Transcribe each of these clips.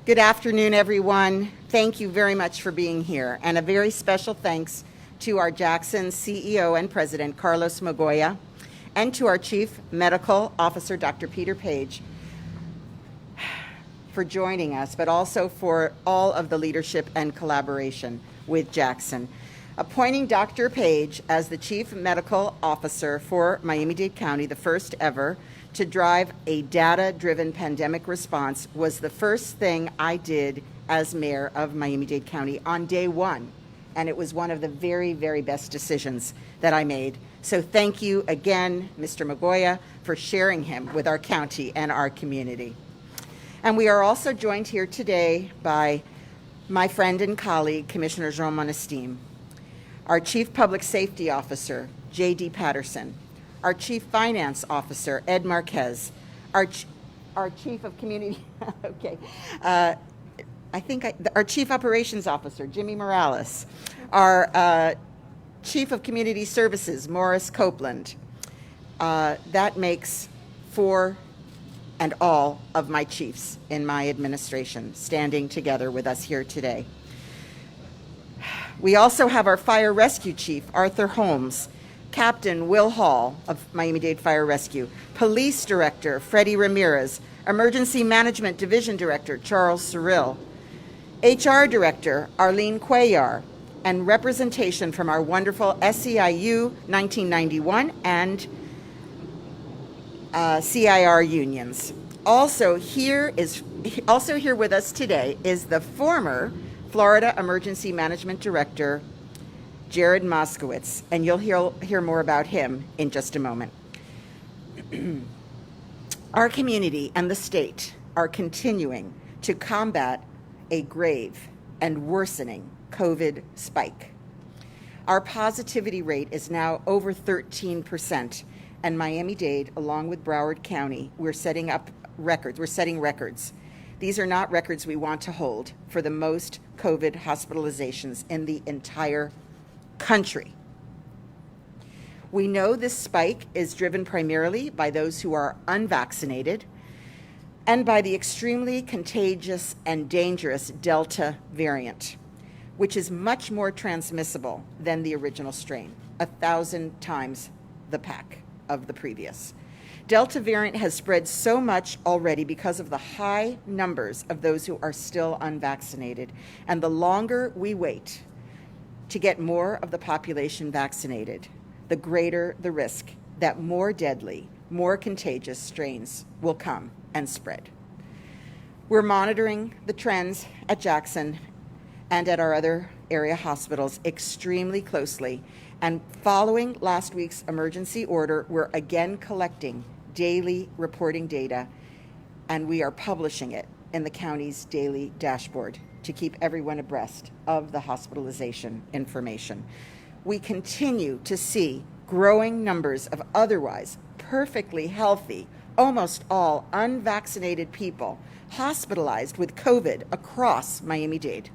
Good afternoon, everyone. Thank you very much for being here. And a very special thanks to our Jackson CEO and President, Carlos Magoya, and to our Chief Medical Officer, Dr. Peter Page, for joining us, but also for all of the leadership and collaboration with Jackson. Appointing Dr. Page as the Chief Medical Officer for Miami-Dade County, the first ever, to drive a data-driven pandemic response was the first thing I did as mayor of Miami-Dade County on day one. And it was one of the very, very best decisions that I made. So thank you again, Mr. Magoya, for sharing him with our county and our community. And we are also joined here today by my friend and colleague, Commissioner Jean Monestime, our Chief Public Safety Officer, J.D. Patterson, our Chief Finance Officer, Ed Marquez, our Chief of Community, our Chief Operations Officer, Jimmy Morales, our Chief of Community Services, Morris Copeland. That makes 4 and all of my chiefs in my administration standing together with us here today. We also have our Fire Rescue Chief, Arthur Holmes, Captain Will Hall of Miami-Dade Fire Rescue, Police Director Freddie Ramirez, Emergency Management Division Director Charles Cyril, HR Director Arlene Cuellar, and representation from our wonderful SEIU 1991 and CIR unions. Also here with us today is the former Florida Emergency Management Director, Jared Moskowitz, and you'll hear more about him in just a moment. Our community and the state are continuing to combat a grave and worsening COVID spike. Our positivity rate is now over 13%, and Miami-Dade, along with Broward County, we're setting records. These are not records we want to hold for the most COVID hospitalizations in the entire country. We know this spike is driven primarily by those who are unvaccinated and by the extremely contagious and dangerous Delta variant, which is much more transmissible than the original strain, 1,000 times the pack of the previous. Delta variant has spread so much already because of the high numbers of those who are still unvaccinated. And the longer we wait to get more of the population vaccinated, the greater the risk that more deadly, more contagious strains will come and spread. We're monitoring the trends at Jackson and at our other area hospitals extremely closely. And following last week's emergency order, we're again collecting daily reporting data, and we are publishing it in the county's daily dashboard to keep everyone abreast of the hospitalization information. We continue to see growing numbers of otherwise perfectly healthy, almost all unvaccinated people hospitalized with COVID across Miami-Dade.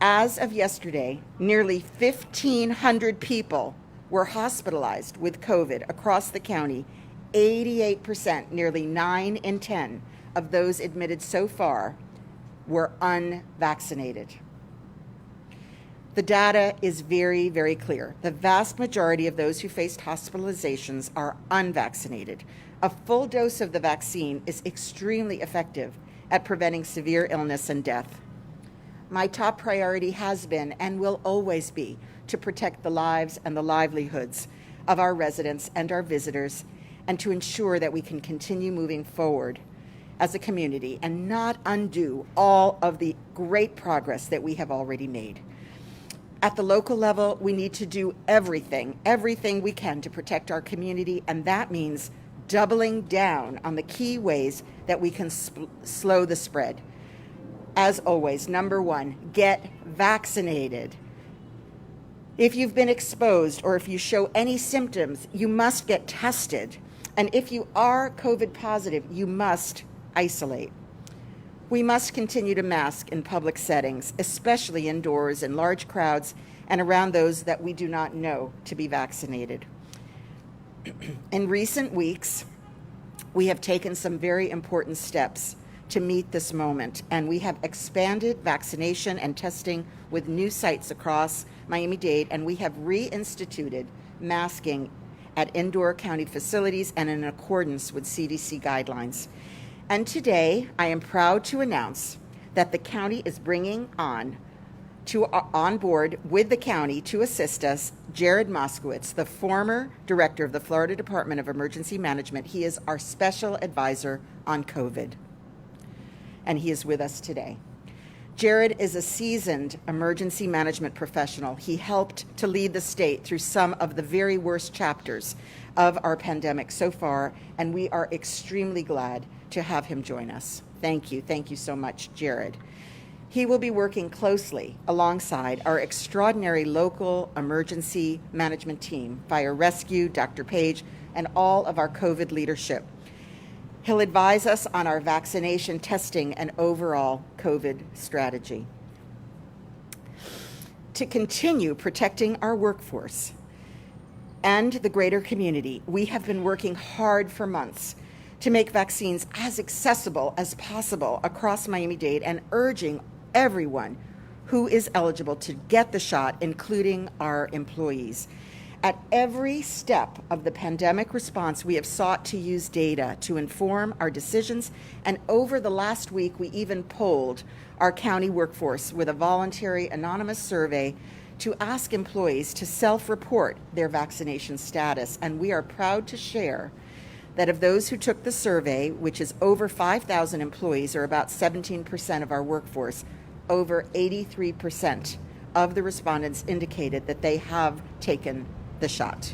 As of yesterday, nearly 1,500 people were hospitalized with COVID across the county. 88%, nearly 9 in 10 of those admitted so far were unvaccinated. The data is very, very clear. The vast majority of those who faced hospitalizations are unvaccinated. A full dose of the vaccine is extremely effective at preventing severe illness and death. My top priority has been and will always be to protect the lives and the livelihoods of our residents and our visitors, and to ensure that we can continue moving forward as a community and not undo all of the great progress that we have already made. At the local level, we need to do everything we can to protect our community, and that means doubling down on the key ways that we can slow the spread. As always, number 1, get vaccinated. If you've been exposed or if you show any symptoms, you must get tested. And if you are COVID positive, you must isolate. We must continue to mask in public settings, especially indoors in large crowds and around those that we do not know to be vaccinated. In recent weeks, we have taken some very important steps to meet this moment, and we have expanded vaccination and testing with new sites across Miami-Dade, and we have reinstituted masking at indoor county facilities and in accordance with CDC guidelines. And today, I am proud to announce that the county is bringing on board with the county to assist us, Jared Moskowitz, the former director of the Florida Department of Emergency Management. He is our special advisor on COVID, and he is with us today. Jared is a seasoned emergency management professional. He helped to lead the state through some of the very worst chapters of our pandemic so far, and we are extremely glad to have him join us. Thank you. Thank you so much, Jared. He will be working closely alongside our extraordinary local emergency management team, Fire Rescue, Dr. Page, and all of our COVID leadership. He'll advise us on our vaccination, testing, and overall COVID strategy. To continue protecting our workforce and the greater community, we have been working hard for months to make vaccines as accessible as possible across Miami-Dade and urging everyone who is eligible to get the shot, including our employees. At every step of the pandemic response, we have sought to use data to inform our decisions, and over the last week, we even polled our county workforce with a voluntary anonymous survey to ask employees to self-report their vaccination status, and we are proud to share that of those who took the survey, which is over 5,000 employees, or about 17% of our workforce, over 83% of the respondents indicated that they have taken the shot.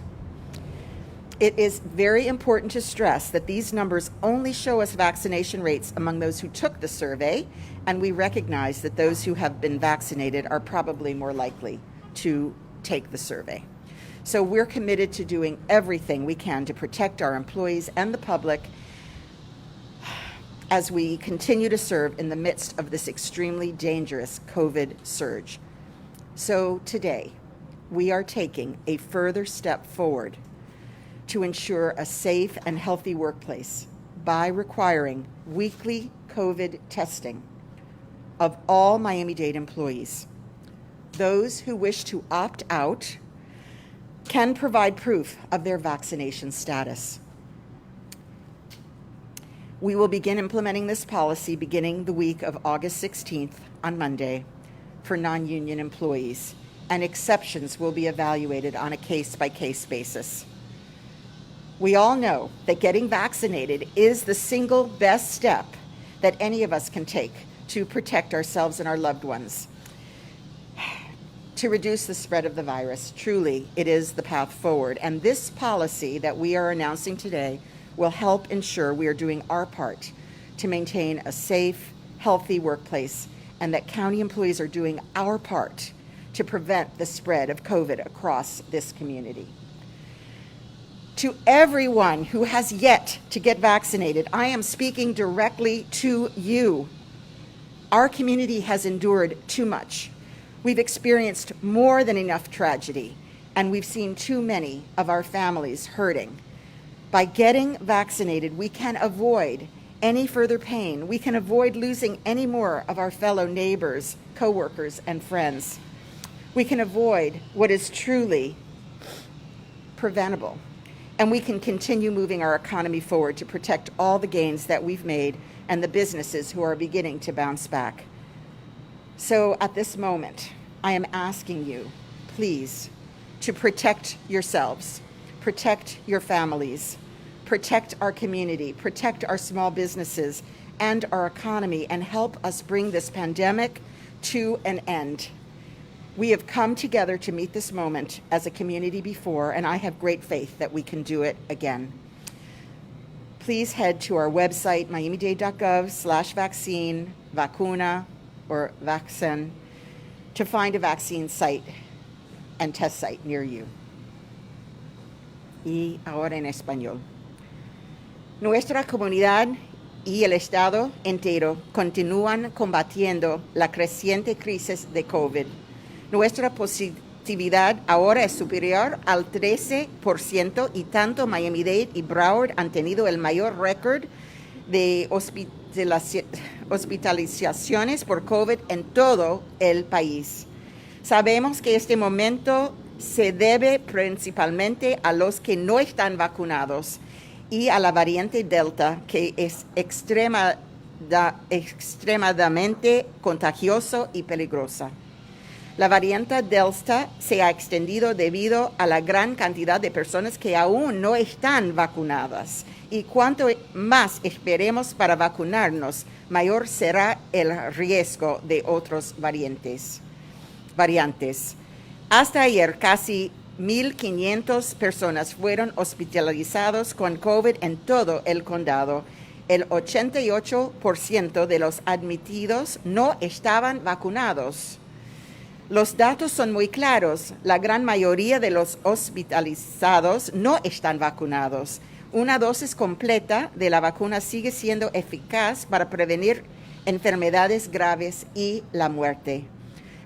It is very important to stress that these numbers only show us vaccination rates among those who took the survey, and we recognize that those who have been vaccinated are probably more likely to take the survey. So we're committed to doing everything we can to protect our employees and the public as we continue to serve in the midst of this extremely dangerous COVID surge. So today, we are taking a further step forward to ensure a safe and healthy workplace by requiring weekly COVID testing of all Miami-Dade employees. Those who wish to opt out can provide proof of their vaccination status. We will begin implementing this policy beginning the week of August 16th on Monday for non-union employees, and exceptions will be evaluated on a case-by-case basis. We all know that getting vaccinated is the single best step that any of us can take to protect ourselves and our loved ones, to reduce the spread of the virus. Truly, it is the path forward. And this policy that we are announcing today will help ensure we are doing our part to maintain a safe, healthy workplace, and that county employees are doing our part to prevent the spread of COVID across this community. To everyone who has yet to get vaccinated, I am speaking directly to you. Our community has endured too much. We've experienced more than enough tragedy, and we've seen too many of our families hurting. By getting vaccinated, we can avoid any further pain. We can avoid losing any more of our fellow neighbors, coworkers, and friends. We can avoid what is truly preventable, and we can continue moving our economy forward to protect all the gains that we've made and the businesses who are beginning to bounce back. So at this moment, I am asking you, please, to protect yourselves, protect your families, protect our community, protect our small businesses and our economy, and help us bring this pandemic to an end. We have come together to meet this moment as a community before, and I have great faith that we can do it again. Please head to our website, miamidade.gov/vaccine, vacuna, or vaccine, to find a vaccine site and test site near you. Y ahora en español. Nuestra comunidad y el Estado entero continúan combatiendo la creciente crisis de COVID. Nuestra positividad ahora es superior al 13% y tanto Miami-Dade y Broward han tenido el mayor récord de hospitalizaciones por COVID en todo el país. Sabemos que este momento se debe principalmente a los que no están vacunados y a la variante Delta, que es extremadamente contagioso y peligrosa. La variante Delta se ha extendido debido a la gran cantidad de personas que aún no están vacunadas. Y cuanto más esperemos para vacunarnos, mayor será el riesgo de otras variantes. Hasta ayer, casi 1,500 personas fueron hospitalizadas con COVID en todo el condado. El 88% de los admitidos no estaban vacunados. Los datos son muy claros. La gran mayoría de los hospitalizados no están vacunados. Una dosis completa de la vacuna sigue siendo eficaz para prevenir enfermedades graves y la muerte.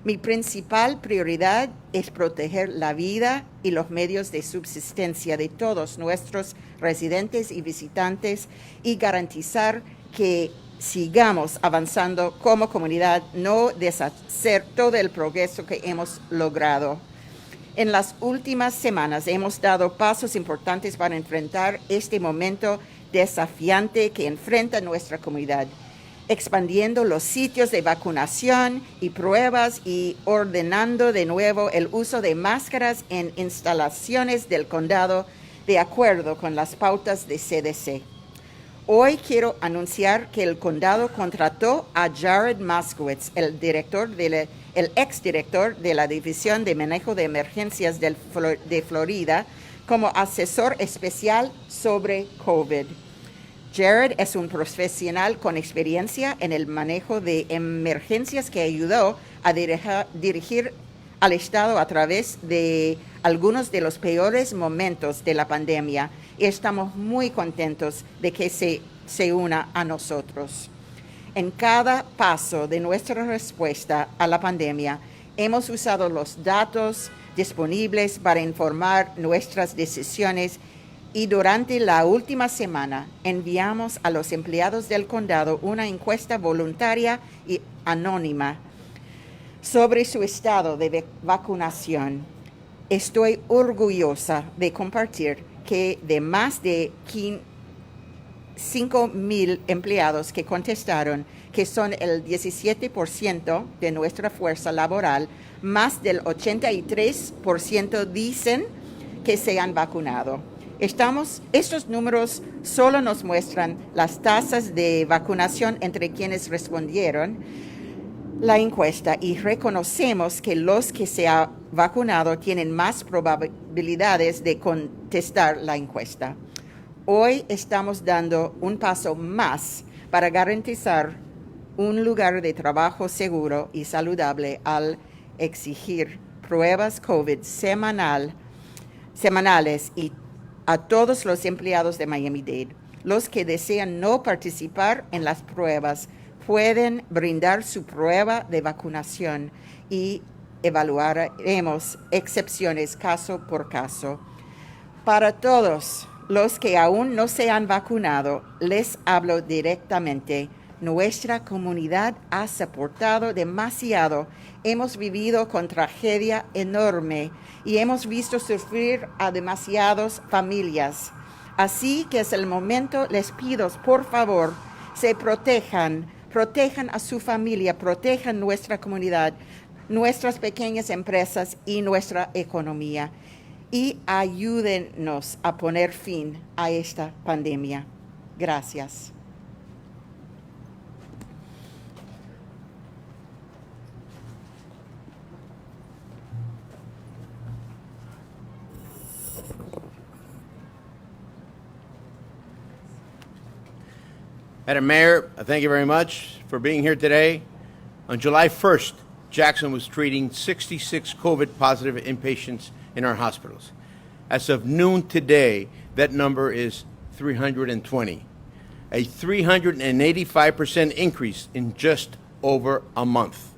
Mi principal prioridad es proteger la vida y los medios de subsistencia de todos nuestros residentes y visitantes y garantizar que sigamos avanzando como comunidad, no deshacer todo el progreso que hemos logrado. En las últimas semanas hemos dado pasos importantes para enfrentar este momento desafiante que enfrenta nuestra comunidad, expandiendo los sitios de vacunación y pruebas y ordenando de nuevo el uso de máscaras en instalaciones del condado de acuerdo con las pautas de CDC. Hoy quiero anunciar que el condado contrató a Jared Moskowitz, el exdirector de la División de Manejo de Emergencias de Florida, como asesor especial sobre COVID. Jared es un profesional con experiencia en el manejo de emergencias que ayudó a dirigir al Estado a través de algunos de los peores momentos de la pandemia y estamos muy contentos de que se una a nosotros. En cada paso de nuestra respuesta a la pandemia, hemos usado los datos disponibles para informar nuestras decisiones y durante la última semana enviamos a los empleados del condado una encuesta voluntaria y anónima sobre su estado de vacunación. Estoy orgullosa de compartir que de más de 5,000 empleados que contestaron, que son el 17% de nuestra fuerza laboral, más del 83% dicen que se han vacunado. Estos números solo nos muestran las tasas de vacunación entre quienes respondieron la encuesta y reconocemos que los que se han vacunado tienen más probabilidades de contestar la encuesta. Hoy estamos dando un paso más para garantizar un lugar de trabajo seguro y saludable al exigir pruebas COVID semanales y a todos los empleados de Miami-Dade. Los que desean no participar en las pruebas pueden brindar su prueba de vacunación y evaluaremos excepciones caso por caso. Para todos los que aún no se han vacunado, les hablo directamente. Nuestra comunidad ha soportado demasiado. Hemos vivido con tragedia enorme y hemos visto sufrir a demasiadas familias. Así que es el momento, les pido, por favor, se protejan a su familia, protejan nuestra comunidad, nuestras pequeñas empresas y nuestra economía. Y ayúdenos a poner fin a esta pandemia. Gracias. Madam Mayor, thank you very much for being here today. On July 1st, Jackson was treating 66 COVID-positive inpatients in our hospitals. As of noon today, that number is 320, a 385% increase in just over a month.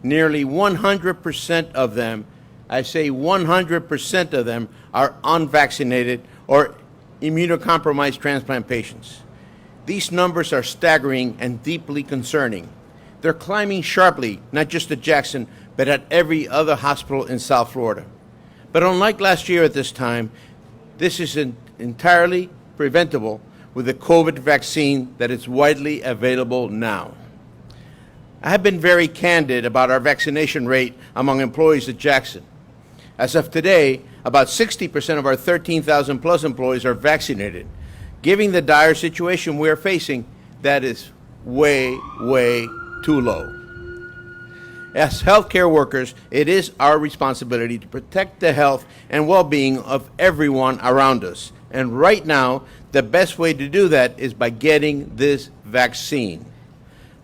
Nearly 100% of them, I say 100% of them, are unvaccinated or immunocompromised transplant patients. These numbers are staggering and deeply concerning. They're climbing sharply, not just at Jackson, but at every other hospital in South Florida. But unlike last year at this time, this is entirely preventable with the COVID vaccine that is widely available now. I have been very candid about our vaccination rate among employees at Jackson. As of today, about 60% of our 13,000 plus employees are vaccinated. Given the dire situation we are facing, that is way, way too low. As healthcare workers, it is our responsibility to protect the health and well-being of everyone around us. And right now, the best way to do that is by getting this vaccine.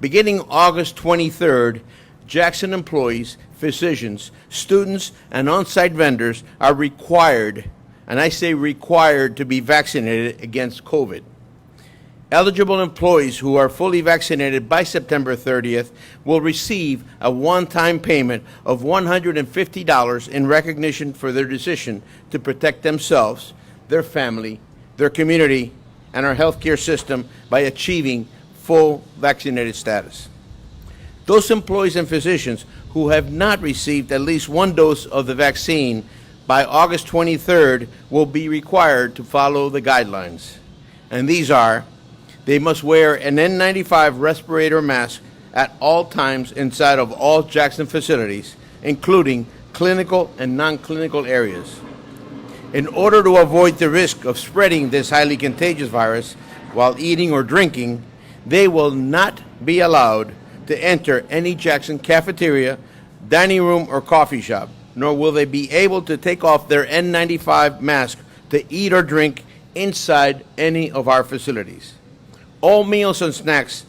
Beginning August 23rd, Jackson employees, physicians, students, and on-site vendors are required, and I say required, to be vaccinated against COVID. Eligible employees who are fully vaccinated by September 30th will receive a one-time payment of $150 in recognition for their decision to protect themselves, their family, their community, and our healthcare system by achieving full vaccinated status. Those employees and physicians who have not received at least one dose of the vaccine by August 23rd will be required to follow the guidelines. And these are: they must wear an N95 respirator mask at all times inside of all Jackson facilities, including clinical and non-clinical areas. In order to avoid the risk of spreading this highly contagious virus while eating or drinking, they will not be allowed to enter any Jackson cafeteria, dining room, or coffee shop, nor will they be able to take off their N95 mask to eat or drink inside any of our facilities. All meals and snacks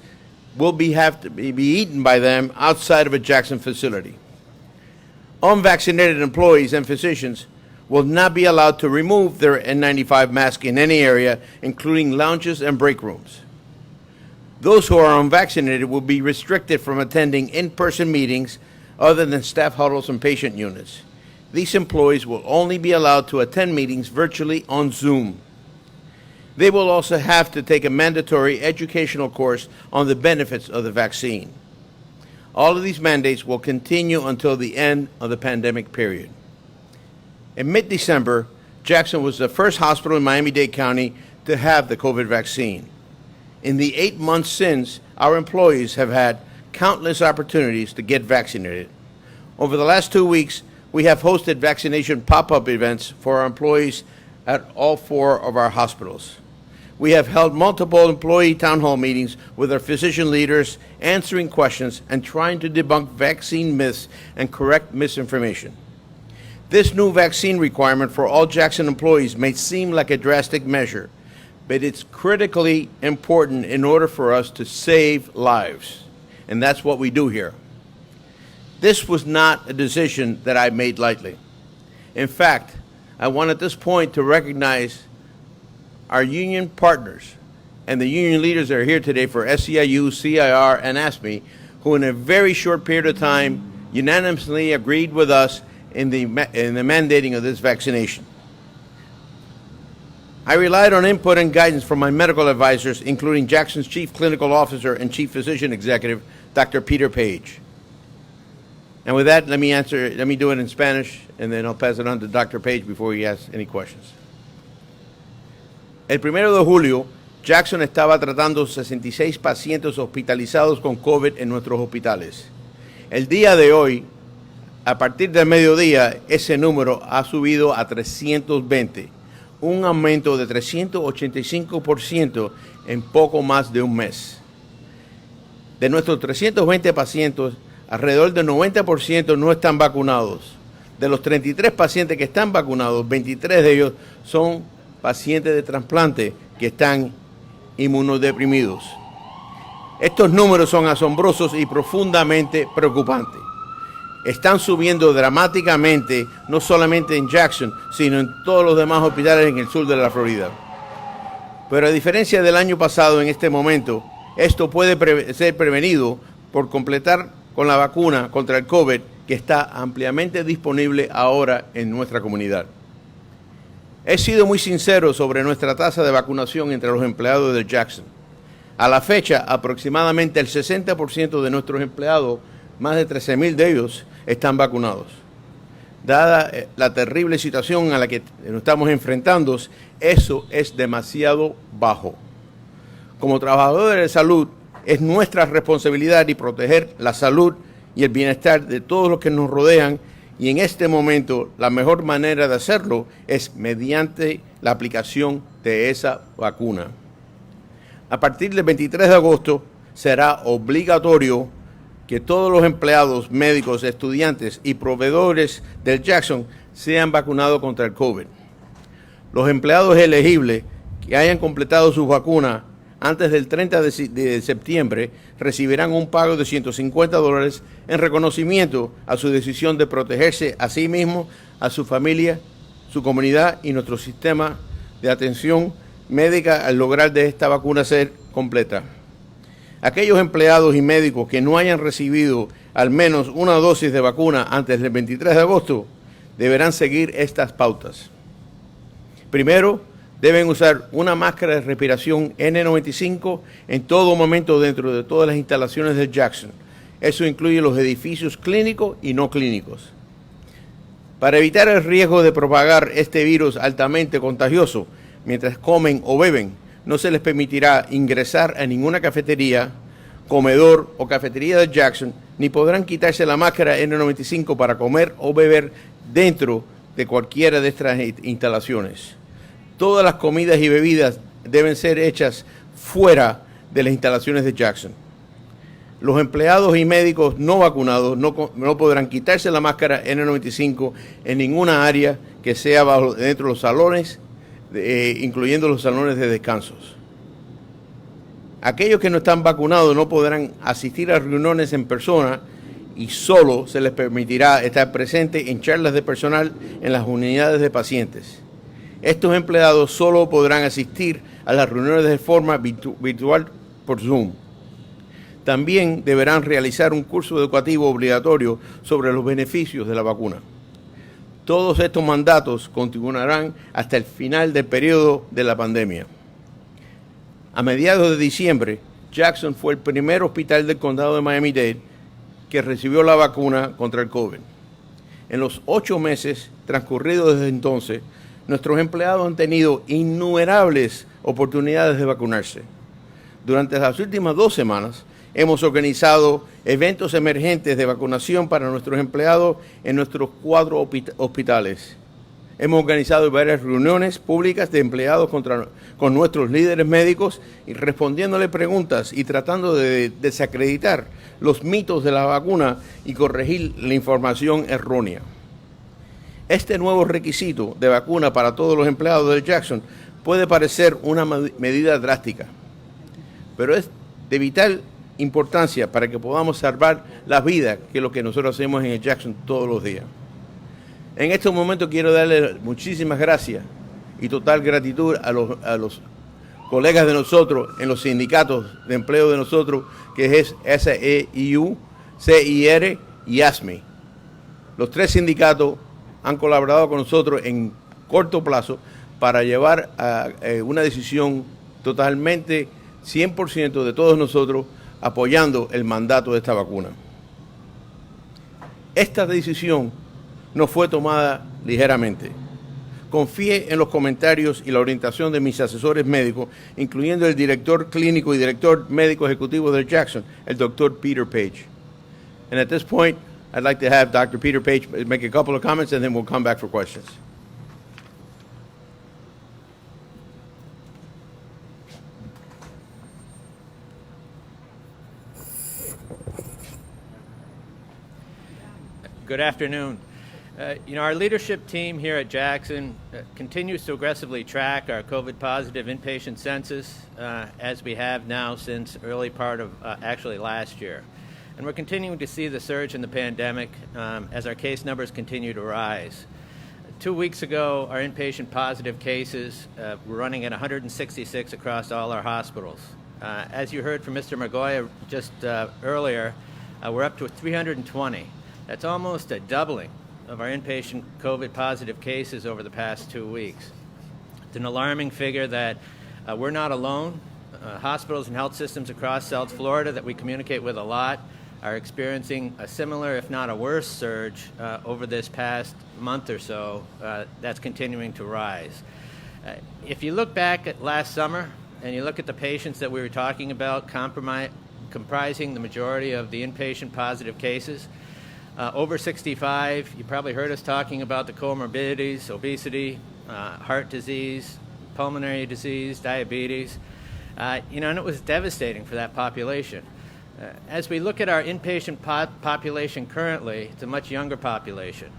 will have to be eaten by them outside of a Jackson facility. Unvaccinated employees and physicians will not be allowed to remove their N95 mask in any area, including lounges and break rooms. Those who are unvaccinated will be restricted from attending in-person meetings other than staff huddles and patient units. These employees will only be allowed to attend meetings virtually on Zoom. They will also have to take a mandatory educational course on the benefits of the vaccine. All of these mandates will continue until the end of the pandemic period. In mid-December, Jackson was the first hospital in Miami-Dade County to have the COVID vaccine. In the 8 months since, our employees have had countless opportunities to get vaccinated. Over the last 2 weeks, we have hosted vaccination pop-up events for our employees at all 4 of our hospitals. We have held multiple employee town hall meetings with our physician leaders, answering questions and trying to debunk vaccine myths and correct misinformation. This new vaccine requirement for all Jackson employees may seem like a drastic measure, but it's critically important in order for us to save lives. And that's what we do here. This was not a decision that I made lightly. In fact, I want at this point to recognize our union partners and the union leaders that are here today for SEIU, CIR, and ASME, who in a very short period of time unanimously agreed with us in the mandating of this vaccination. I relied on input and guidance from my medical advisors, including Jackson's Chief Clinical Officer and Chief Physician Executive, Dr. Peter Page. And with that, let me do it in Spanish, and then I'll pass it on to Dr. Page before he asks any questions. El 1 de julio, Jackson estaba tratando 66 pacientes hospitalizados con COVID en nuestros hospitales. El día de hoy, a partir del mediodía, ese número ha subido a 320, un aumento de 385% en poco más de un mes. De nuestros 320 pacientes, alrededor del 90% no están vacunados. De los 33 pacientes que están vacunados, 23 de ellos son pacientes de trasplante que están inmunodeprimidos. Estos números son asombrosos y profundamente preocupantes. Están subiendo dramáticamente, no solamente en Jackson, sino en todos los demás hospitales en el sur de la Florida. Pero a diferencia del año pasado, en este momento, esto puede ser prevenido por completar con la vacuna contra el COVID que está ampliamente disponible ahora en nuestra comunidad. He sido muy sincero sobre nuestra tasa de vacunación entre los empleados de Jackson. A la fecha, aproximadamente el 60% de nuestros empleados, más de 13,000 de ellos, están vacunados. Dada la terrible situación a la que nos estamos enfrentando, eso es demasiado bajo. Como trabajadores de salud, es nuestra responsabilidad y proteger la salud y el bienestar de todos los que nos rodean, y en este momento la mejor manera de hacerlo es mediante la aplicación de esa vacuna. A partir del 23 de agosto será obligatorio que todos los empleados, médicos, estudiantes y proveedores del Jackson sean vacunados contra el COVID. Los empleados elegibles que hayan completado sus vacunas antes del 30 de septiembre recibirán un pago de $150 en reconocimiento a su decisión de protegerse a sí mismos, a su familia, su comunidad y nuestro sistema de atención médica al lograr de esta vacuna ser completa. Aquellos empleados y médicos que no hayan recibido al menos una dosis de vacuna antes del 23 de agosto deberán seguir estas pautas. Primero, deben usar una máscara de respiración N95 en todo momento dentro de todas las instalaciones del Jackson. Eso incluye los edificios clínicos y no clínicos. Para evitar el riesgo de propagar este virus altamente contagioso mientras comen o beben, no se les permitirá ingresar a ninguna cafetería, comedor o cafetería de Jackson, ni podrán quitarse la máscara N95 para comer o beber dentro de cualquiera de estas instalaciones. Todas las comidas y bebidas deben ser hechas fuera de las instalaciones de Jackson. Los empleados y médicos no vacunados no podrán quitarse la máscara N95 en ninguna área que sea dentro de los salones, incluyendo los salones de descansos. Aquellos que no están vacunados no podrán asistir a reuniones en persona y solo se les permitirá estar presente en charlas de personal en las unidades de pacientes. Estos empleados solo podrán asistir a las reuniones de forma virtual por Zoom. También deberán realizar un curso educativo obligatorio sobre los beneficios de la vacuna. Todos estos mandatos continuarán hasta el final del periodo de la pandemia. A mediados de diciembre, Jackson fue el primer hospital del condado de Miami-Dade que recibió la vacuna contra el COVID. En los 8 meses transcurridos desde entonces, nuestros empleados han tenido innumerables oportunidades de vacunarse. Durante las últimas 2 semanas, hemos organizado eventos emergentes de vacunación para nuestros empleados en nuestros 4 hospitales. Hemos organizado varias reuniones públicas de empleados con nuestros líderes médicos y respondiéndole preguntas y tratando de desacreditar los mitos de la vacuna y corregir la información errónea. Este nuevo requisito de vacuna para todos los empleados del Jackson puede parecer una medida drástica, pero es de vital importancia para que podamos salvar las vidas, que es lo que nosotros hacemos en el Jackson todos los días. En este momento quiero darle muchísimas gracias y total gratitud a los colegas de nosotros en los sindicatos de empleo de nosotros, que es SEIU, CIR y ASME. Los 3 sindicatos han colaborado con nosotros en corto plazo para llevar a una decisión totalmente 100% de todos nosotros apoyando el mandato de esta vacuna. Esta decisión no fue tomada ligeramente. Confíe en los comentarios y la orientación de mis asesores médicos, incluyendo el director clínico y director médico ejecutivo del Jackson, el Dr. Peter Page. And at this point, I'd like to have Dr. Peter Page make a couple of comments, and then we'll come back for questions. Good afternoon. Our leadership team here at Jackson continues to aggressively track our COVID-positive inpatient census, as we have now since early part of actually last year. And we're continuing to see the surge in the pandemic as our case numbers continue to rise. 2 weeks ago, our inpatient positive cases were running at 166 across all our hospitals. As you heard from Mr. Margoya just earlier, we're up to 320. That's almost a doubling of our inpatient COVID-positive cases over the past 2 weeks. It's an alarming figure that we're not alone. hospitals and health systems across South Florida that we communicate with a lot are experiencing a similar, if not a worse, surge over this past month or so that's continuing to rise. If you look back at last summer and you look at the patients that we were talking about comprising the majority of the inpatient positive cases, over 65, you probably heard us talking about the comorbidities, obesity, heart disease, pulmonary disease, diabetes, and it was devastating for that population. As we look at our inpatient population currently, it's a much younger population.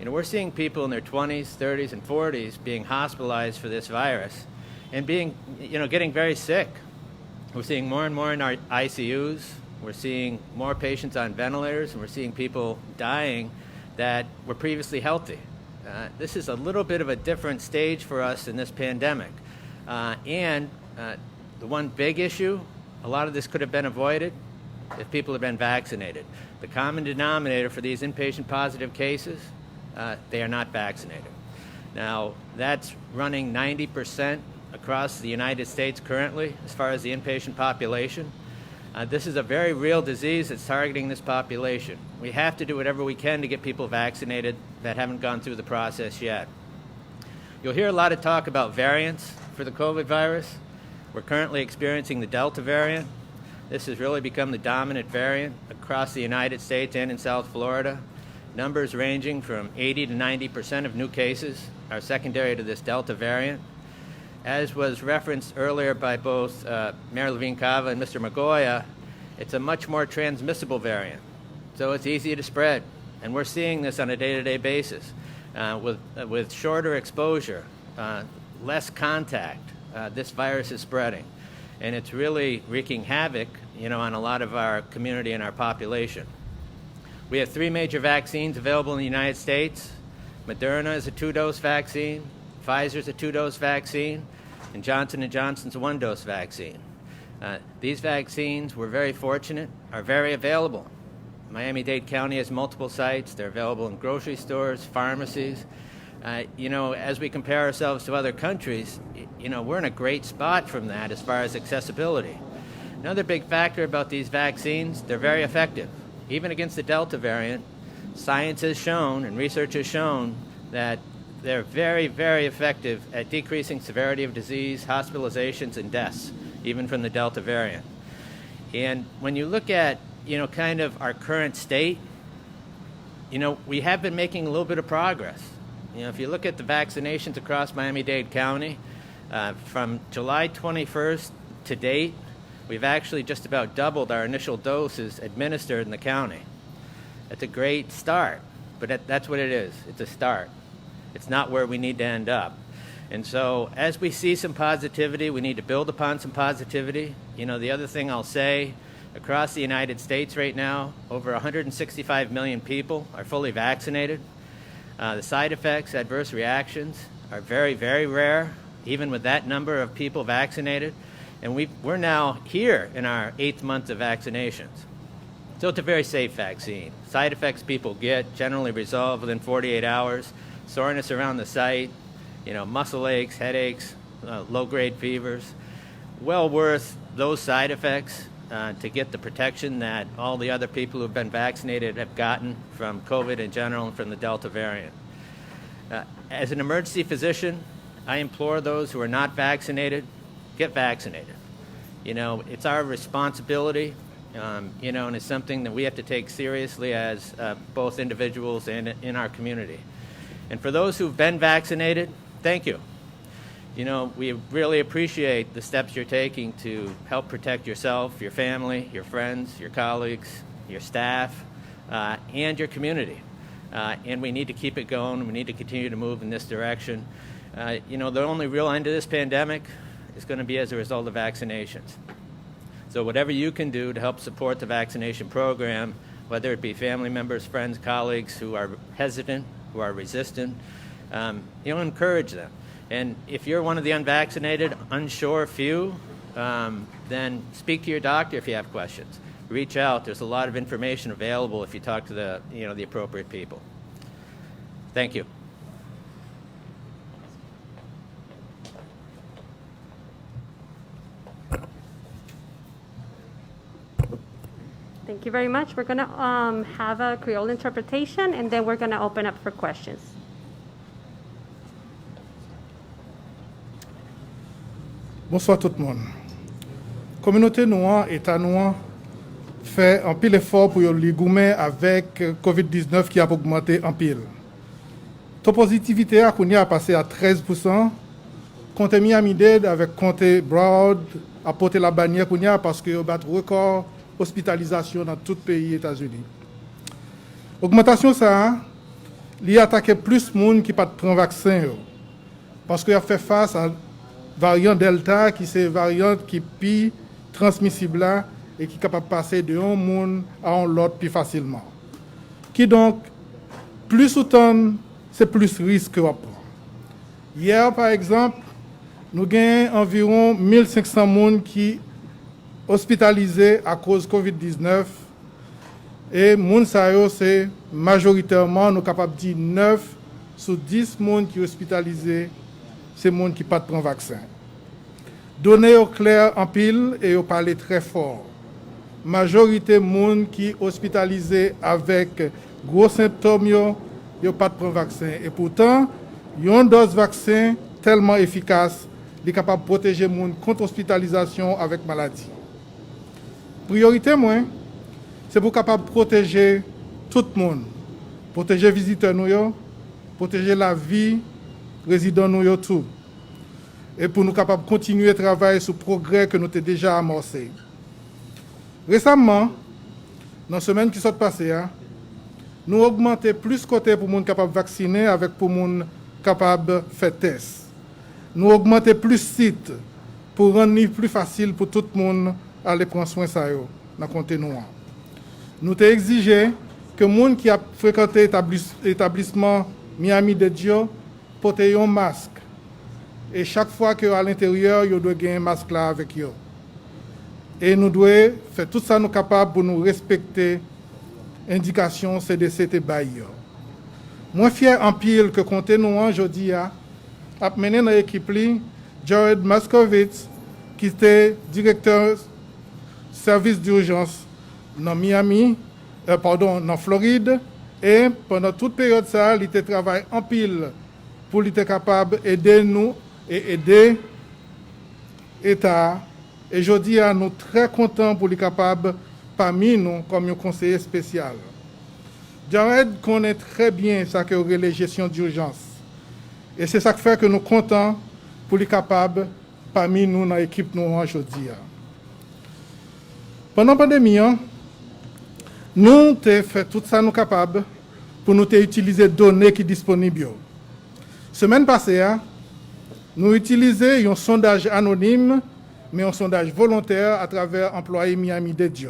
We're seeing people in their 20s, 30s, and 40s being hospitalized for this virus and getting very sick. We're seeing more and more in our ICUs. We're seeing more patients on ventilators, and we're seeing people dying that were previously healthy. This is a little bit of a different stage for us in this pandemic. And the one big issue, a lot of this could have been avoided if people had been vaccinated. The common denominator for these inpatient positive cases, they are not vaccinated. Now, that's running 90% across the United States currently as far as the inpatient population. This is a very real disease that's targeting this population. We have to do whatever we can to get people vaccinated that haven't gone through the process yet. You'll hear a lot of talk about variants for the COVID virus. We're currently experiencing the Delta variant. This has really become the dominant variant across the United States and in South Florida. Numbers ranging from 80 to 90% of new cases are secondary to this Delta variant. As was referenced earlier by both Mayor Levine-Cava and Mr. Magoya, it's a much more transmissible variant. So it's easy to spread. And we're seeing this on a day-to-day basis. With shorter exposure, less contact, this virus is spreading. And it's really wreaking havoc, on a lot of our community and our population. We have 3 major vaccines available in the United States. Moderna is a 2-dose vaccine, Pfizer's a 2-dose vaccine, and Johnson & Johnson's a 1-dose vaccine. These vaccines, we're very fortunate, are very available. Miami-Dade County has multiple sites. They're available in grocery stores, pharmacies. As we compare ourselves to other countries, we're in a great spot from that as far as accessibility. Another big factor about these vaccines, they're very effective. Even against the Delta variant, science has shown and research has shown that they're very, very effective at decreasing severity of disease, hospitalizations, and deaths, even from the Delta variant. And when you look at, kind of our current state, we have been making a little bit of progress. If you look at the vaccinations across Miami-Dade County, from July 21st to date, we've actually just about doubled our initial doses administered in the county. That's a great start, but that's what it is. It's a start. It's not where we need to end up. And so as we see some positivity, we need to build upon some positivity. The other thing I'll say, across the United States right now, over 165 million people are fully vaccinated. The side effects, adverse reactions are very, very rare, even with that number of people vaccinated. And we're now here in our 8th month of vaccinations. So it's a very safe vaccine. Side effects people get generally resolve within 48 hours. Soreness around the site, muscle aches, headaches, low-grade fevers. Well worth those side effects to get the protection that all the other people who've been vaccinated have gotten from COVID in general and from the Delta variant. As an emergency physician, I implore those who are not vaccinated, get vaccinated. It's our responsibility, and it's something that we have to take seriously as both individuals and in our community. And for those who've been vaccinated, thank you. We really appreciate the steps you're taking to help protect yourself, your family, your friends, your colleagues, your staff, and your community. And we need to keep it going. We need to continue to move in this direction. The only real end to this pandemic is going to be as a result of vaccinations. So whatever you can do to help support the vaccination program, whether it be family members, friends, colleagues who are hesitant, who are resistant, encourage them. And if you're one of the unvaccinated, unsure few, then speak to your doctor if you have questions. Reach out. There's a lot of information available if you talk to the appropriate people. Thank you. Thank you very much. We're going to have a Creole interpretation, and then we're going to open up for questions. Bonsoir tout le monde. Communauté noire, État noir, fait un pile effort pour les goumer avec COVID-19 qui a augmenté en pile. Taux positivité a passé à 13%. Compte Miami-Dade avec compte Broward a porté la bannière parce que bat record hospitalisation dans tout le pays États-Unis. Augmentation ça, il a attaqué plus de monde qui pas prend vaccin parce qu'il a fait face à variant Delta qui c'est variant qui plus transmissible là et qui est capable de passer de un monde à un autre plus facilement. Qui donc plus autant c'est plus risque à prendre. Hier par exemple, nous avons environ 1500 personnes qui hospitalisés à cause de COVID-19 et moun sa yo c'est majoritairement nous capable de dire 9 sur 10 personnes qui hospitalisés c'est monde qui pas de prendre vaccin. Données au clair en pile et au parler très fort. Majorité monde qui hospitalisés avec gros symptômes yo pas de prendre vaccin et pourtant yon dose vaccin tellement efficace est capable de protéger les gens contre l'hospitalisation avec maladie. Priorité, c'est pour capable protéger tout le monde. Protéger les visiteurs, protéger la vie résidents, tout. Et pour nous capables de continuer à travailler sur le progrès que nous avons déjà amorcé. Récemment, dans la semaine qui s'est passée, nous avons augmenté plus côté pour les gens capables de vacciner avec pour les gens capables de faire test. Nous augmenter plus sites pour rendre plus facile pour tout le monde aller prendre soin de ça dans le comté noir. Nous avons exigé que les gens qui ont fréquenté l'établissement Miami-Dade portent un masque. Et chaque fois qu'ils sont à l'intérieur, ils doivent avoir un masque là avec eux. Et nous devons faire tout ça nous capables pour nous respecter l'indication CDC te baille. Moi fier en pile que comté noir aujourd'hui a mené dans l'équipe Jared Maskovitz, qui était directeur service d'urgence dans dans Floride. Et pendant toute période ça, il était travaillé en pile pour être capable d'aider nous et aider l'État. Et aujourd'hui, nous sommes très contents pour être capable parmi nous comme un conseiller spécial. Jared connaît très bien ça que les gestion d'urgence. Et c'est ça qui fait que nous sommes contents pour les capables parmi nous dans l'équipe nous aujourd'hui. Pendant la pandémie, nous avons fait tout ça nous capables pour nous utiliser les données qui sont disponibles. Semaine passée, nous avons utilisé un sondage anonyme, mais un sondage volontaire à travers employés Miami-Dade.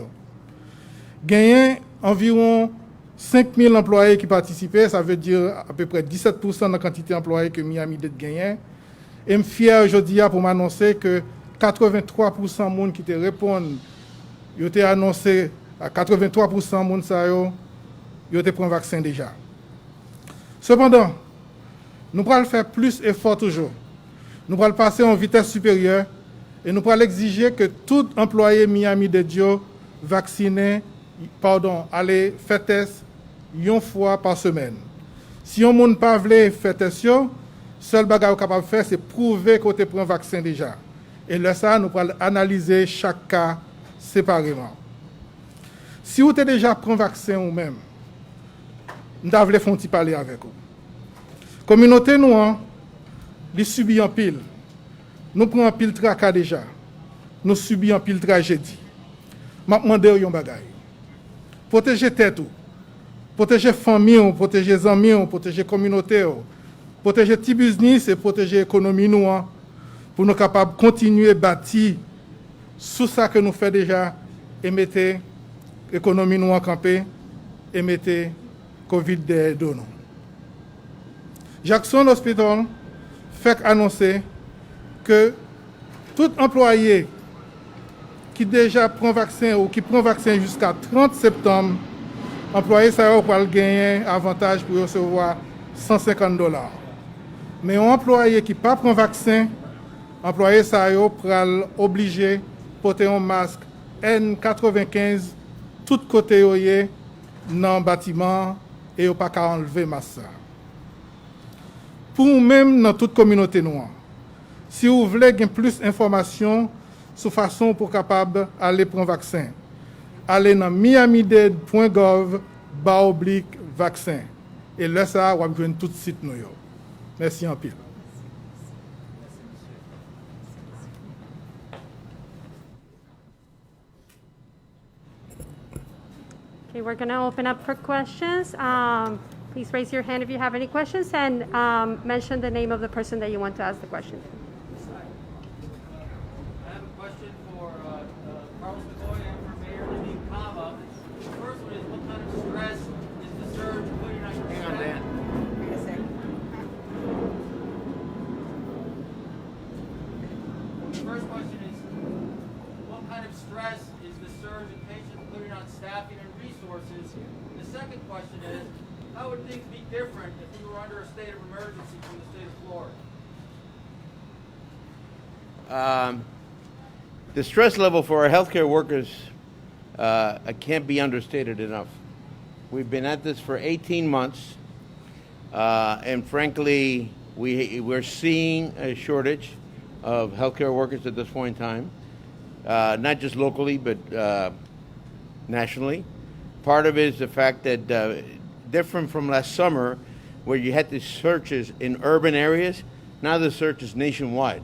Gagné environ 5000 employés qui participaient, ça veut dire à peu près 17% de la quantité d'employés que Miami-Dade gagnait. Et je suis fier aujourd'hui pour m'annoncer que 83% des gens qui te répondent, ils ont annoncé à 83% des gens qui ont pris le vaccin déjà. Cependant, nous allons faire plus d'efforts toujours. Nous allons passer en vitesse supérieure et nous allons exiger que tout employé Miami-Dade vacciné, aller faire test une fois par semaine. Si on ne pas faire test, seul bagage capable de faire c'est prouver qu'on te prend vaccin déjà. Et là ça nous allons analyser chaque cas séparément. Si vous avez déjà pris vaccin ou même, nous devons faire parler avec vous. Communauté noire, nous subit en pile. Nous prenons en pile tracas déjà. Nous subissons en pile tragédie. Je demande un bagage. Protéger tête, protéger famille, protéger amis, protéger communauté, protéger petit business et protéger l'économie noire pour nous capables de continuer à bâtir sous ça que nous faisons déjà et mettre l'économie noire campée et mettre Covid derrière nous. Jackson Hospital fait annoncer que tout employé qui déjà prend vaccin ou qui prend vaccin jusqu'à 30 septembre, employé ça va gagner avantage pour recevoir $150. Mais un employé qui pas prend vaccin, employé ça va obligé de porter un masque N95 tout côté yo yé dans bâtiment et yo pas qu'à enlever masse. Pour nous-mêmes dans toute communauté noire, si vous voulez gagner plus d'informations sur façon pour capable aller prendre vaccin, allez dans miamidade.gov/vaccin et là ça vous avez tout site nous yo. Merci en pile. Okay, we're going to open up for questions. Please raise your hand if you have any questions and mention the name of the person that you want to ask the question to. I have a question for Carlos McCoy and for Mayor Nadeem Kava. The first one is, what kind of stress is the surge putting on your Hang on, Dan. The first question is, what kind of stress is the surge in patients putting on staffing and resources? The second question is, how would things be different if we were under a state of emergency from the state of Florida? The stress level for our healthcare workers can't be understated enough. We've been at this for 18 months, and frankly, we're seeing a shortage of healthcare workers at this point in time, not just locally, but nationally. Part of it is the fact that, different from last summer, where you had these searches in urban areas, now the search is nationwide.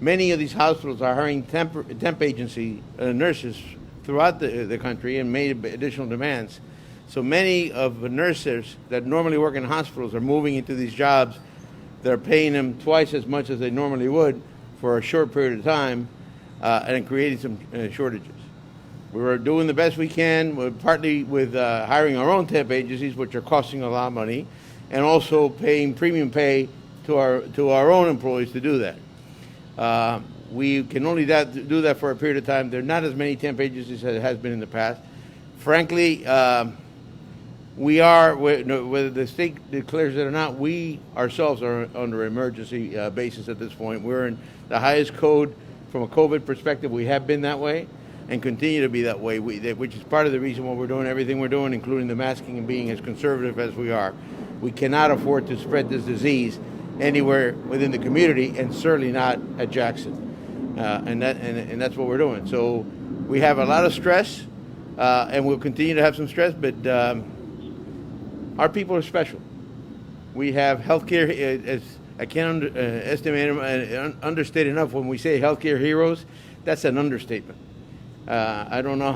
Many of these hospitals are hiring temp agency nurses throughout the country and made additional demands. So many of the nurses that normally work in hospitals are moving into these jobs that are paying them twice as much as they normally would for a short period of time, and creating some shortages. We're doing the best we can, partly with hiring our own temp agencies, which are costing a lot of money, and also paying premium pay to our own employees to do that. We can only do that for a period of time. There are not as many temp agencies as it has been in the past. Frankly, we are, whether the state declares it or not, we ourselves are under emergency basis at this point. We're in the highest code from a COVID perspective. We have been that way and continue to be that way, which is part of the reason why we're doing everything we're doing, including the masking and being as conservative as we are. We cannot afford to spread this disease anywhere within the community, and certainly not at Jackson. And that's what we're doing. So we have a lot of stress, and we'll continue to have some stress, but our people are special. We have healthcare, as I can't understate enough, when we say healthcare heroes, that's an understatement. I don't know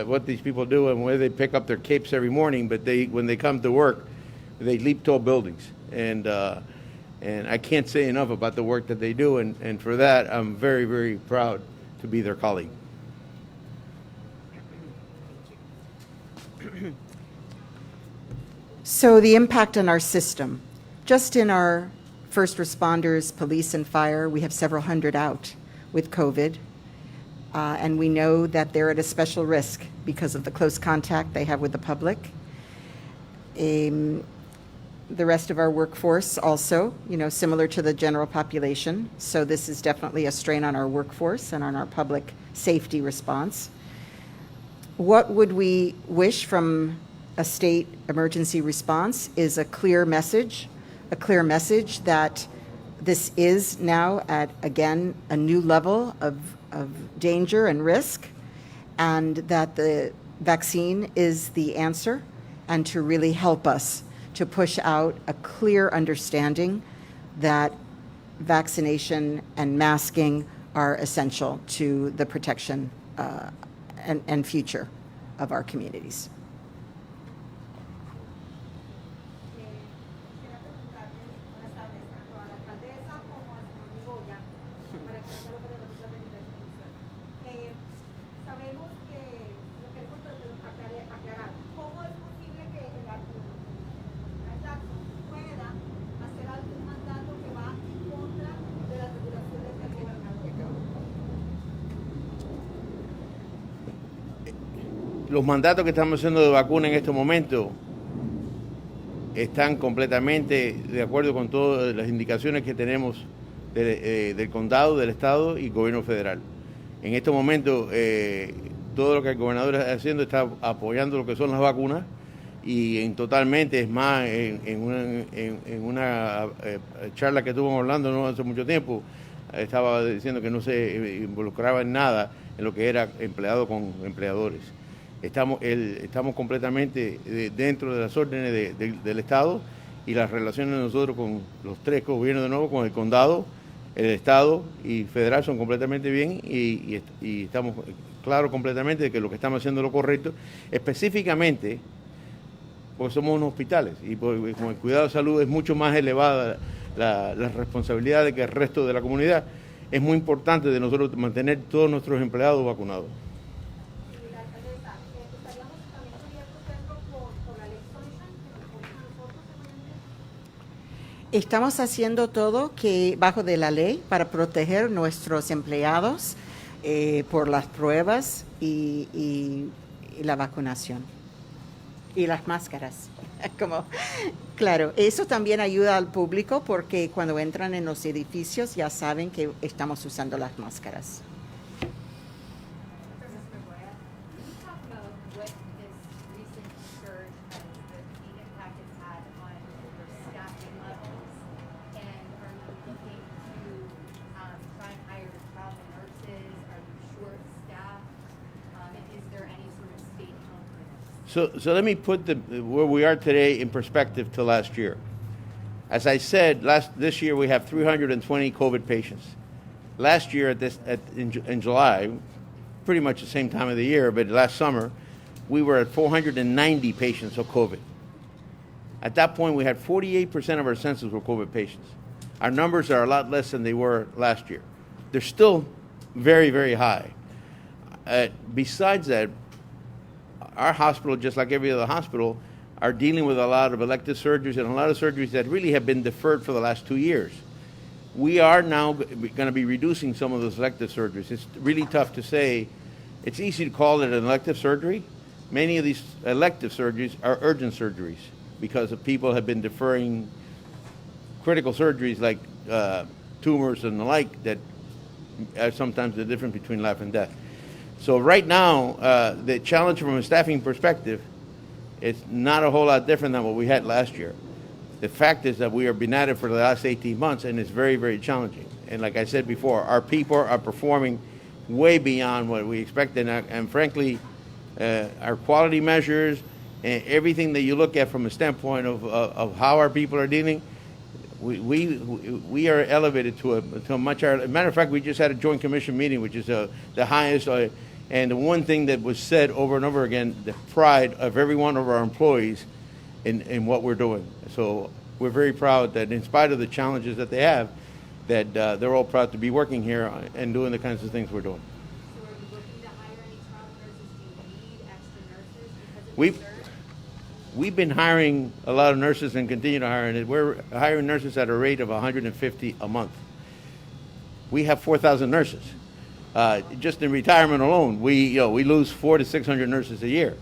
what these people do and where they pick up their capes every morning, but when they come to work, they leap tall buildings. And I can't say enough about the work that they do, and for that, I'm very, very proud to be their colleague. So the impact on our system, just in our first responders, police and fire, we have several hundred out with COVID. And we know that they're at a special risk because of the close contact they have with the public. The rest of our workforce also, similar to the general population. So this is definitely a strain on our workforce and on our public safety response. What would we wish from a state emergency response is a clear message that this is now at, again, a new level of danger and risk, and that the vaccine is the answer, and to really help us to push out a clear understanding that vaccination and masking are essential to the protection and future of our communities. Los mandatos que estamos haciendo de vacuna en este momento están completamente de acuerdo con todas las indicaciones que tenemos del condado, del estado y gobierno federal. En este momento, todo lo que el gobernador está haciendo está apoyando lo que son las vacunas y totalmente, es más, en una charla que tuvo en Orlando no hace mucho tiempo, estaba diciendo que no se involucraba en nada en lo que era empleado con empleadores. Estamos completamente dentro de las órdenes del Estado y las relaciones de nosotros con los tres gobiernos de nuevo, con el condado, el Estado y federal son completamente bien y estamos claros completamente de que lo que estamos haciendo es lo correcto, específicamente porque somos unos hospitales y como el cuidado de salud es mucho más elevada la responsabilidad de que el resto de la comunidad, es muy importante de nosotros mantener todos nuestros empleados vacunados. Estamos haciendo todo que bajo de la ley para proteger nuestros empleados por las pruebas y la vacunación y las máscaras. Claro, eso también ayuda al público porque cuando entran en los edificios ya saben que estamos usando las máscaras. So let me put where we are today in perspective to last year. As I said, this year we have 320 COVID patients. Last year in July, pretty much the same time of the year, but last summer, we were at 490 patients of COVID. At that point, we had 48% of our census were COVID patients. Our numbers are a lot less than they were last year. They're still very, very high. Besides that, our hospital, just like every other hospital, are dealing with a lot of elective surgeries and a lot of surgeries that really have been deferred for the last 2 years. We are now going to be reducing some of those elective surgeries. It's really tough to say. It's easy to call it an elective surgery. Many of these elective surgeries are urgent surgeries because of people have been deferring critical surgeries like tumors and the like that are sometimes the difference between life and death. So right now, the challenge from a staffing perspective is not a whole lot different than what we had last year. The fact is that we have been at it for the last 18 months, and it's very, very challenging. And like I said before, our people are performing way beyond what we expected. And frankly, our quality measures and everything that you look at from a standpoint of how our people are dealing, we are elevated to a much higher. As a matter of fact, we just had a joint commission meeting, which is the highest. And the one thing that was said over and over again, the pride of every one of our employees in what we're doing. So we're very proud that in spite of the challenges that they have, that they're all proud to be working here and doing the kinds of things we're doing. So are you looking to hire any travel nurses? Do you need extra nurses because of the surge? We've been hiring a lot of nurses and continue to hire, and we're hiring nurses at a rate of 150 a month. We have 4,000 nurses. Just in retirement alone, we lose 400 to 600 nurses a year.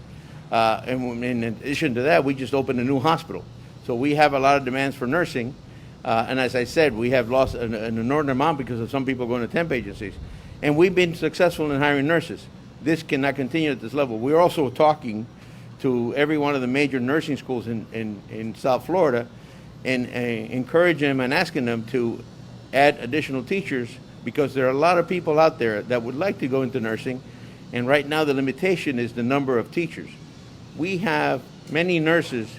And in addition to that, we just opened a new hospital. So we have a lot of demands for nursing. And as I said, we have lost an inordinate amount because of some people going to temp agencies. And we've been successful in hiring nurses. This cannot continue at this level. We're also talking to every one of the major nursing schools in South Florida and encouraging them and asking them to add additional teachers because there are a lot of people out there that would like to go into nursing, and right now the limitation is the number of teachers. We have many nurses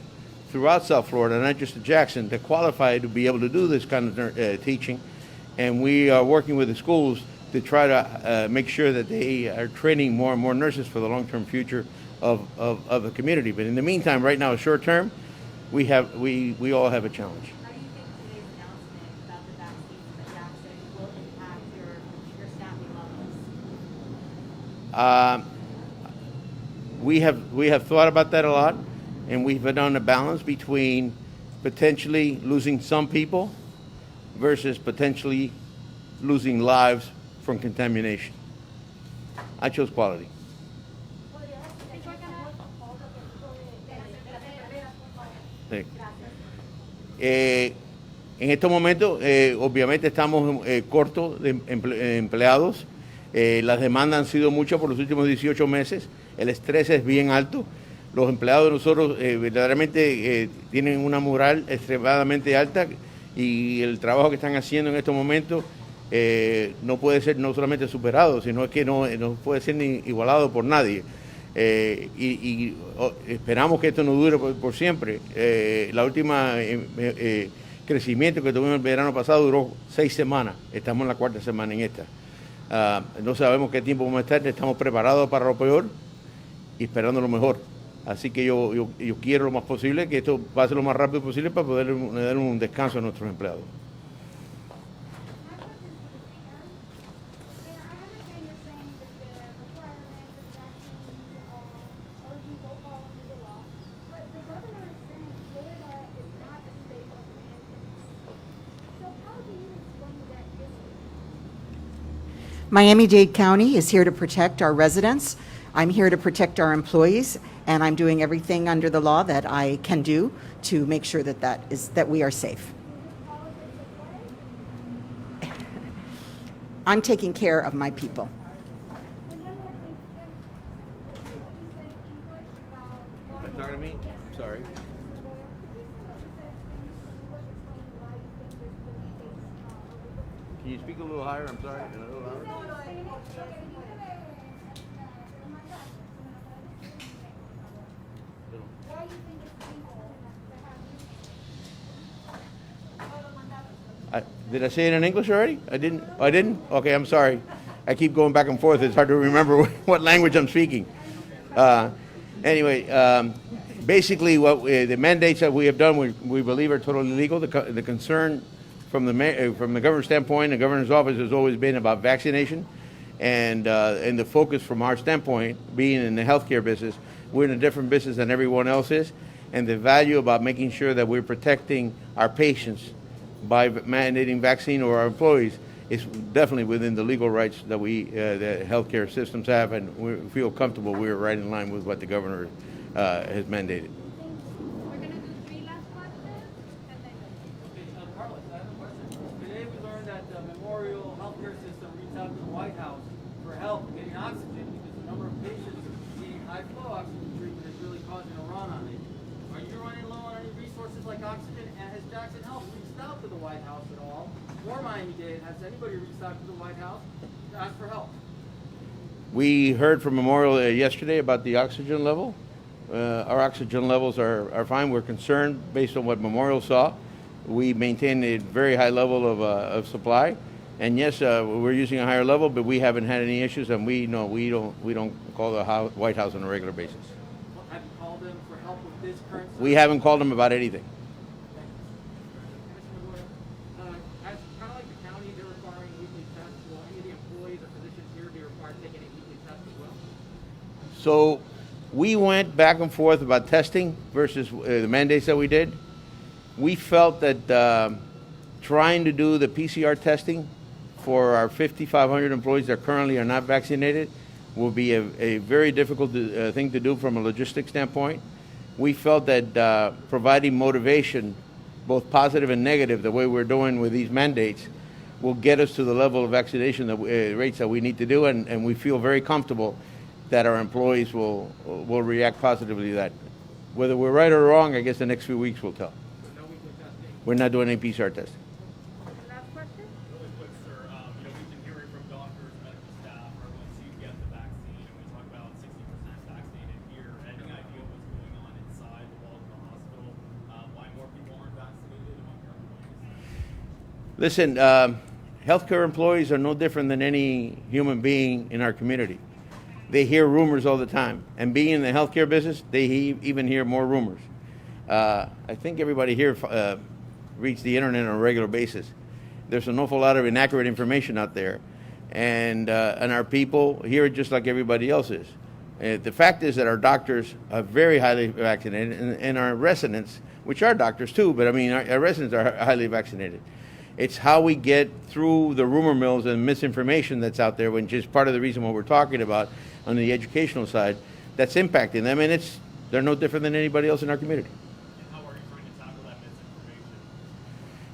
throughout South Florida, not just at Jackson, that qualify to be able to do this kind of teaching, and we are working with the schools to try to make sure that they are training more and more nurses for the long-term future of the community. But in the meantime, right now, short term, we all have a challenge. How do you think today's announcement about the vaccines at Jackson will impact your staffing levels? We have thought about that a lot, and we've been on a balance between potentially losing some people versus potentially losing lives from contamination. I chose quality. Sí. En estos momentos, obviamente estamos cortos de empleados. Las demandas han sido muchas por los últimos 18 meses. El estrés es bien alto. Los empleados de nosotros verdaderamente tienen una moral extremadamente alta y el trabajo que están haciendo en estos momentos no puede ser no solamente superado, sino es que no puede ser ni igualado por nadie. Esperamos que esto no dure por siempre. La última crecimiento que tuvimos el verano pasado duró 6 semanas. Estamos en la 4ª semana en esta. No sabemos qué tiempo vamos a estar, estamos preparados para lo peor y esperando lo mejor. Así que yo quiero lo más posible que esto pase lo más rápido posible para poder dar un descanso a nuestros empleados. Miami-Dade County is here to protect our residents. I'm here to protect our employees, and I'm doing everything under the law that I can do to make sure that we are safe. I'm taking care of my people. Talking to me? Sorry. Can you speak a little higher? I'm sorry. A little louder? Did I say it in English already? I didn't? Okay, I'm sorry. I keep going back and forth. It's hard to remember what language I'm speaking. Anyway, basically the mandates that we have done, we believe are totally legal. The concern from the governor's standpoint, the governor's office has always been about vaccination. And the focus from our standpoint, being in the healthcare business, we're in a different business than everyone else is. And the value about making sure that we're protecting our patients by mandating vaccine or our employees is definitely within the legal rights that the healthcare systems have, and we feel comfortable we're right in line with what the governor has mandated. We're gonna do 3 last questions, and then. Okay, Carlos, I have a question. Today we learned that the Memorial Healthcare System reached out to the White House for help getting oxygen because the number of patients needing high flow oxygen treatment is really causing a run on it. Are you running low on any resources like oxygen? And has Jackson Health reached out to the White House at all? Or Miami-Dade, has anybody reached out to the White House to ask for help? We heard from Memorial yesterday about the oxygen level. Our oxygen levels are fine. We're concerned based on what Memorial saw. We maintain a very high level of supply, and yes, we're using a higher level, but we haven't had any issues, and we don't call the White House on a regular basis. Well, have you called them for help with this current? We haven't called them about anything. Commissioner Goya, as kind of like the county, they're requiring weekly tests. Will any of the employees or physicians here be required to take any weekly tests as well? So we went back and forth about testing versus the mandates that we did. We felt that trying to do the PCR testing for our 5,500 employees that currently are not vaccinated will be a very difficult thing to do from a logistics standpoint. We felt that providing motivation, both positive and negative, the way we're doing with these mandates, will get us to the level of vaccination rates that we need to do, and we feel very comfortable that our employees will react positively to that. Whether we're right or wrong, I guess the next few weeks will tell. No weekly testing. We're not doing any PCR testing. Last question? Really quick, sir. We've been hearing from doctors, medical staff, or once you get the vaccine, and we talk about 60% vaccinated here. Any idea what's going on inside the walls of the hospital? Why more people aren't vaccinated among your employees? Listen, healthcare employees are no different than any human being in our community. They hear rumors all the time, and being in the healthcare business, they even hear more rumors. I think everybody here reads the internet on a regular basis. There's an awful lot of inaccurate information out there, and our people hear it just like everybody else is. The fact is that our doctors are very highly vaccinated, and our residents, which are doctors too, but I mean our residents are highly vaccinated. It's how we get through the rumor mills and misinformation that's out there, which is part of the reason what we're talking about on the educational side, that's impacting them, and they're no different than anybody else in our community. And how are you trying to tackle that misinformation?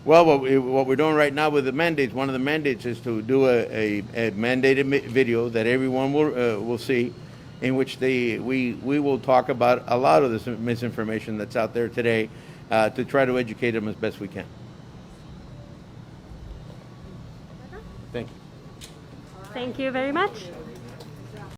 Well, what we're doing right now with the mandates, one of the mandates is to do a mandated video that everyone will see, in which we will talk about a lot of this misinformation that's out there today, to try to educate them as best we can. Thank you. Thank you very much.